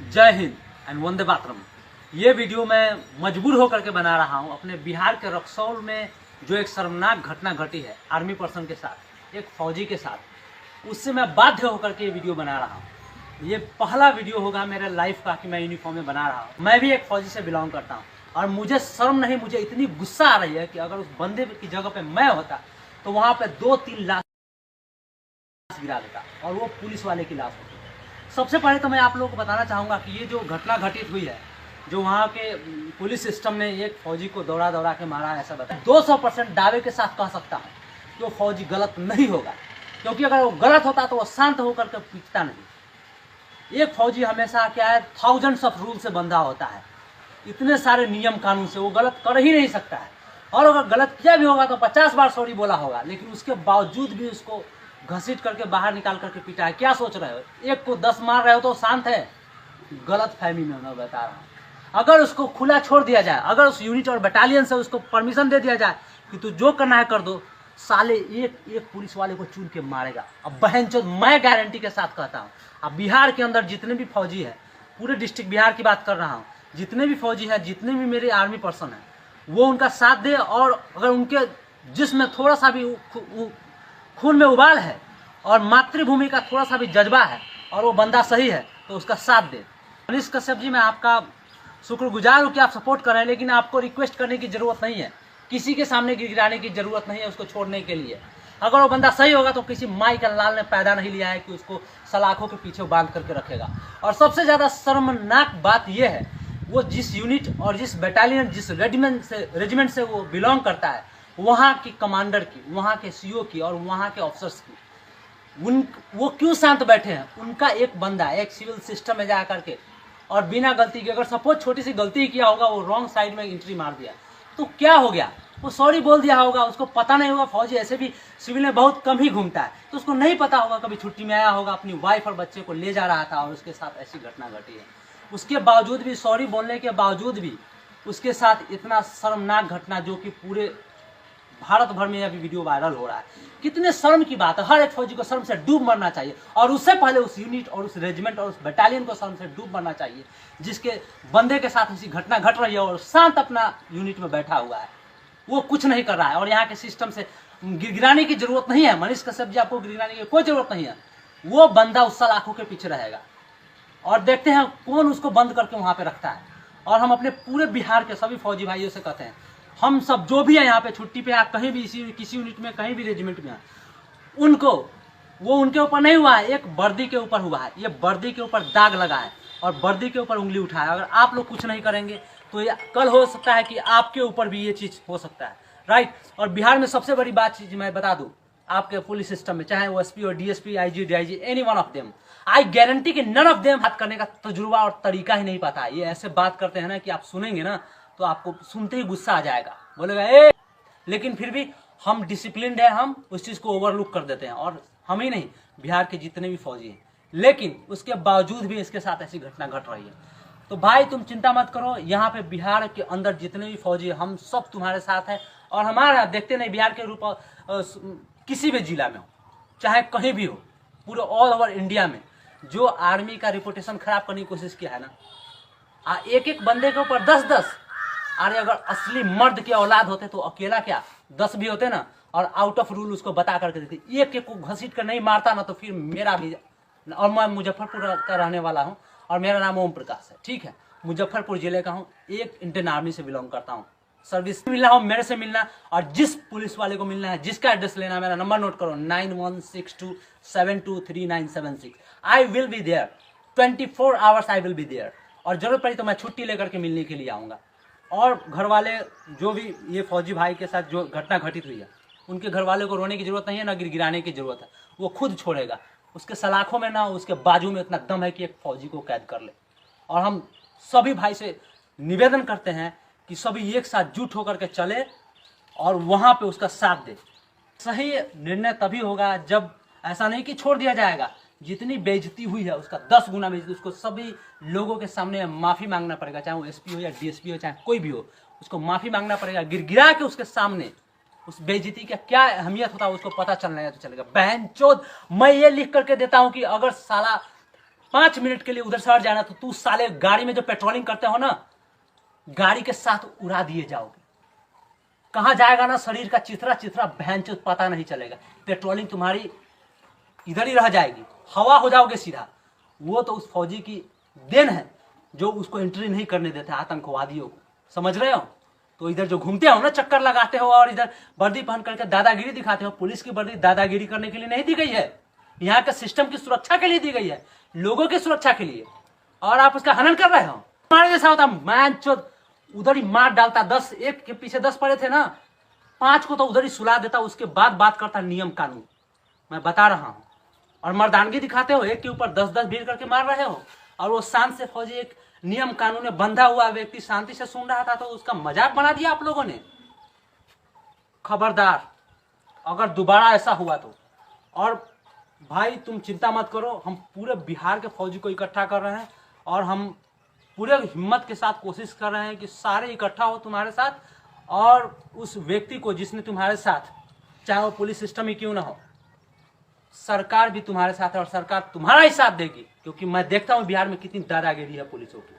जय हिंद एंड वंदे मातरम। ये वीडियो मैं मजबूर होकर के बना रहा हूँ। अपने बिहार के रक्सौल में जो एक शर्मनाक घटना घटी है आर्मी पर्सन के साथ, एक फौजी के साथ, उससे मैं बाध्य होकर के ये वीडियो बना रहा हूँ। ये पहला वीडियो होगा मेरे लाइफ का कि मैं यूनिफॉर्म में बना रहा हूँ। मैं भी एक फौजी से बिलोंग करता हूँ और मुझे शर्म नहीं, मुझे इतनी गुस्सा आ रही है कि अगर उस बंदे की जगह पे मैं होता तो वहाँ पे 2-3 लाश गिरा देता और वो पुलिस वाले की लाश होती। सबसे पहले तो मैं आप लोगों को बताना चाहूँगा कि ये जो घटना घटित हुई है, जो वहाँ के पुलिस सिस्टम ने एक फौजी को दौड़ा दौड़ा के मारा, ऐसा बताया 200% दावे के साथ कह सकता हूँ कि वो फौजी गलत नहीं होगा, क्योंकि अगर वो गलत होता तो वो शांत होकर के पीटता नहीं। एक फौजी हमेशा क्या है, थाउजेंड्स ऑफ रूल से बंधा होता है, इतने सारे नियम कानून से वो गलत कर ही नहीं सकता है। और अगर गलत किया भी होगा तो 50 बार सॉरी बोला होगा, लेकिन उसके बावजूद भी उसको घसीट करके बाहर निकाल करके पीटा है। क्या सोच रहे हो, एक को 10 मार रहे हो तो शांत है? गलत फहमी में मैं बता रहा हूँ। अगर उसको खुला छोड़ दिया जाए, अगर उस यूनिट और बटालियन से उसको परमिशन दे दिया जाए कि तू जो करना है कर दो, साले एक एक पुलिस वाले को चुन के मारेगा। अब बहनचोद मैं गारंटी के साथ कहता हूँ, अब बिहार के अंदर जितने भी फौजी है, पूरे डिस्ट्रिक्ट बिहार की बात कर रहा हूँ, जितने भी फौजी हैं, जितने भी मेरे आर्मी पर्सन हैं, वो उनका साथ दे। और अगर उनके जिसमें थोड़ा सा भी खून में उबाल है और मातृभूमि का थोड़ा सा भी जज्बा है और वो बंदा सही है तो उसका साथ दे। मनीष कश्यप जी, मैं आपका शुक्रगुजार हूँ कि आप सपोर्ट कर रहे हैं, लेकिन आपको रिक्वेस्ट करने की जरूरत नहीं है, किसी के सामने गिराने की जरूरत नहीं है उसको छोड़ने के लिए। अगर वो बंदा सही होगा तो किसी माई का लाल ने पैदा नहीं लिया है कि उसको सलाखों के पीछे बांध करके रखेगा। और सबसे ज़्यादा शर्मनाक बात यह है, वो जिस यूनिट और जिस बटालियन, जिस रेजिमेंट से वो बिलोंग करता है, वहाँ की कमांडर की, वहाँ के सीओ की और वहाँ के ऑफिसर्स की, वो क्यों शांत बैठे हैं? उनका एक बंदा एक सिविल सिस्टम में जा करके और बिना गलती के, अगर सपोज छोटी सी गलती किया होगा, वो रॉन्ग साइड में एंट्री मार दिया तो क्या हो गया? वो सॉरी बोल दिया होगा, उसको पता नहीं होगा। फौजी ऐसे भी सिविल में बहुत कम ही घूमता है, तो उसको नहीं पता होगा, कभी छुट्टी में आया होगा, अपनी वाइफ और बच्चे को ले जा रहा था और उसके साथ ऐसी घटना घटी है। उसके बावजूद भी, सॉरी बोलने के बावजूद भी उसके साथ इतना शर्मनाक घटना, जो कि पूरे भारत भर में अभी वीडियो वायरल हो रहा है। कितने शर्म की बात है। हर एक फौजी को शर्म से डूब मरना चाहिए, और उससे पहले उस यूनिट और उस रेजिमेंट और उस बटालियन को शर्म से डूब मरना चाहिए जिसके बंदे के साथ ऐसी घटना घट रही है और शांत अपना यूनिट में बैठा हुआ है, वो कुछ नहीं कर रहा है। और यहाँ के सिस्टम से गिराने की जरूरत नहीं है। मनीष कश्यप जी, आपको गिराने की कोई जरूरत नहीं है। वो बंदा उस सलाखों के पीछे रहेगा और देखते हैं कौन उसको बंद करके वहां पे रखता है। और हम अपने पूरे बिहार के सभी फौजी भाइयों से कहते हैं, हम सब जो भी है यहाँ पे छुट्टी पे या कहीं भी किसी यूनिट में, कहीं भी रेजिमेंट में, उनको, वो उनके ऊपर नहीं हुआ है, एक वर्दी के ऊपर हुआ है। ये वर्दी के ऊपर दाग लगा है और वर्दी के ऊपर उंगली उठाया। अगर आप लोग कुछ नहीं करेंगे तो ये कल हो सकता है कि आपके ऊपर भी ये चीज हो सकता है, राइट। और बिहार में सबसे बड़ी बात चीज मैं बता दूं, आपके पुलिस सिस्टम में, चाहे वो एसपी और DSP, IG, DIG, any one of them, I guarantee कि नन ऑफ देम बात करने का तजुर्बा और तरीका ही नहीं पता है। ये ऐसे बात करते हैं ना कि आप सुनेंगे ना तो आपको सुनते ही गुस्सा आ जाएगा, बोलेगा ए। लेकिन फिर भी हम डिसिप्लिन्ड है, हम उस चीज को ओवरलुक कर देते हैं। और हम ही नहीं, बिहार के जितने भी फौजी हैं, लेकिन उसके बावजूद भी इसके साथ ऐसी घटना घट रही है। तो भाई तुम चिंता मत करो, यहाँ पे बिहार के अंदर जितने भी फौजी हैं, हम सब तुम्हारे साथ हैं। और हमारा देखते नहीं, बिहार के रूप किसी भी जिला में हो, चाहे कहीं भी हो, पूरे ऑल ओवर इंडिया में जो आर्मी का रिपुटेशन खराब करने की कोशिश किया है ना, एक एक बंदे के ऊपर 10-10, अरे अगर असली मर्द के औलाद होते तो अकेला क्या 10 भी होते ना, और आउट ऑफ रूल उसको बता करके देते, एक एक को घसीट कर नहीं मारता ना, तो फिर मेरा भी। और मैं मुजफ्फरपुर का रहने वाला हूँ और मेरा नाम ओम प्रकाश है, ठीक है, मुजफ्फरपुर जिले का हूँ, एक इंडियन आर्मी से बिलोंग करता हूँ। सर्विस मिलना हो मेरे से मिलना, और जिस पुलिस वाले को मिलना है, जिसका एड्रेस लेना है, मेरा नंबर नोट करो 9162723976। I will be there 24 hours, I will be there. और जरूरत पड़ी तो मैं छुट्टी लेकर के मिलने के लिए आऊँगा। और घर वाले, जो भी ये फौजी भाई के साथ जो घटना घटित हुई है, उनके घर वाले को रोने की जरूरत नहीं है, ना गिराने की जरूरत है। वो खुद छोड़ेगा, उसके सलाखों में ना उसके बाजू में इतना दम है कि एक फौजी को कैद कर ले। और हम सभी भाई से निवेदन करते हैं कि सभी एक साथ जुट होकर के चले और वहां पे उसका साथ दे। सही निर्णय तभी होगा जब, ऐसा नहीं कि छोड़ दिया जाएगा, जितनी बेइज्जती हुई है उसका 10 गुना बेइज्जती उसको सभी लोगों के सामने माफी मांगना पड़ेगा, चाहे वो एसपी हो या डीएसपी हो, चाहे कोई भी हो, उसको माफी मांगना पड़ेगा। गिरगिरा के उसके सामने उस बेइज्जती का क्या अहमियत होता है उसको पता चलना है तो चलेगा। बहन चोद, मैं ये लिख करके देता हूं कि अगर साला 5 मिनट के लिए उधर से हट जाना तो तू साले गाड़ी में जो पेट्रोलिंग करते हो ना, गाड़ी के साथ उड़ा दिए जाओगे। कहां जाएगा ना शरीर का चिथरा चिथरा भैंचोद पता नहीं चलेगा। पेट्रोलिंग तुम्हारी इधर ही रह जाएगी, हवा हो जाओगे सीधा। वो तो उस फौजी की देन है जो उसको एंट्री नहीं करने देते आतंकवादियों को, समझ रहे हो। तो इधर जो घूमते हो ना, चक्कर लगाते हो और इधर वर्दी पहन करके दादागिरी दिखाते हो। पुलिस की वर्दी दादागिरी करने के लिए नहीं दी गई है, यहाँ के सिस्टम की सुरक्षा के लिए दी गई है, लोगों की सुरक्षा के लिए, और आप उसका हनन कर रहे हो। हमारे जैसा होता मैं उधर ही मार डालता। 10 एक के पीछे 10 पड़े थे ना, 5 को तो उधर ही सुला देता, उसके बाद बात करता नियम कानून। मैं बता रहा हूं। और मर्दानगी दिखाते हो, एक के ऊपर 10-10 भीड़ करके मार रहे हो। और वो शांत से फौजी एक नियम कानून में बंधा हुआ व्यक्ति शांति से सुन रहा था, तो उसका मजाक बना दिया आप लोगों ने। खबरदार अगर दोबारा ऐसा हुआ तो। और भाई तुम चिंता मत करो, हम पूरे बिहार के फौजी को इकट्ठा कर रहे हैं और हम पूरे हिम्मत के साथ कोशिश कर रहे हैं कि सारे इकट्ठा हो तुम्हारे साथ। और उस व्यक्ति को जिसने तुम्हारे साथ, चाहे वो पुलिस सिस्टम ही क्यों ना हो, सरकार भी तुम्हारे साथ है और सरकार तुम्हारा ही साथ देगी। क्योंकि मैं देखता हूं बिहार में कितनी दादागिरी है पुलिसों की,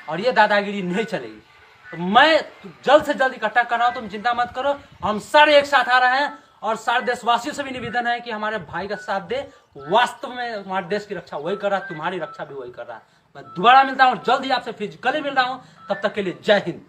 और ये दादागिरी नहीं चलेगी। तो मैं जल्द से जल्द इकट्ठा कर रहा हूं, तुम चिंता मत करो। हम सारे एक साथ आ रहे हैं और सारे देशवासियों से भी निवेदन है कि हमारे भाई का साथ दे। वास्तव में हमारे देश की रक्षा वही कर रहा है, तुम्हारी रक्षा भी वही कर रहा है। मैं दोबारा मिलता हूं, जल्द ही आपसे फिजिकली मिल रहा हूं। तब तक के लिए जय हिंद।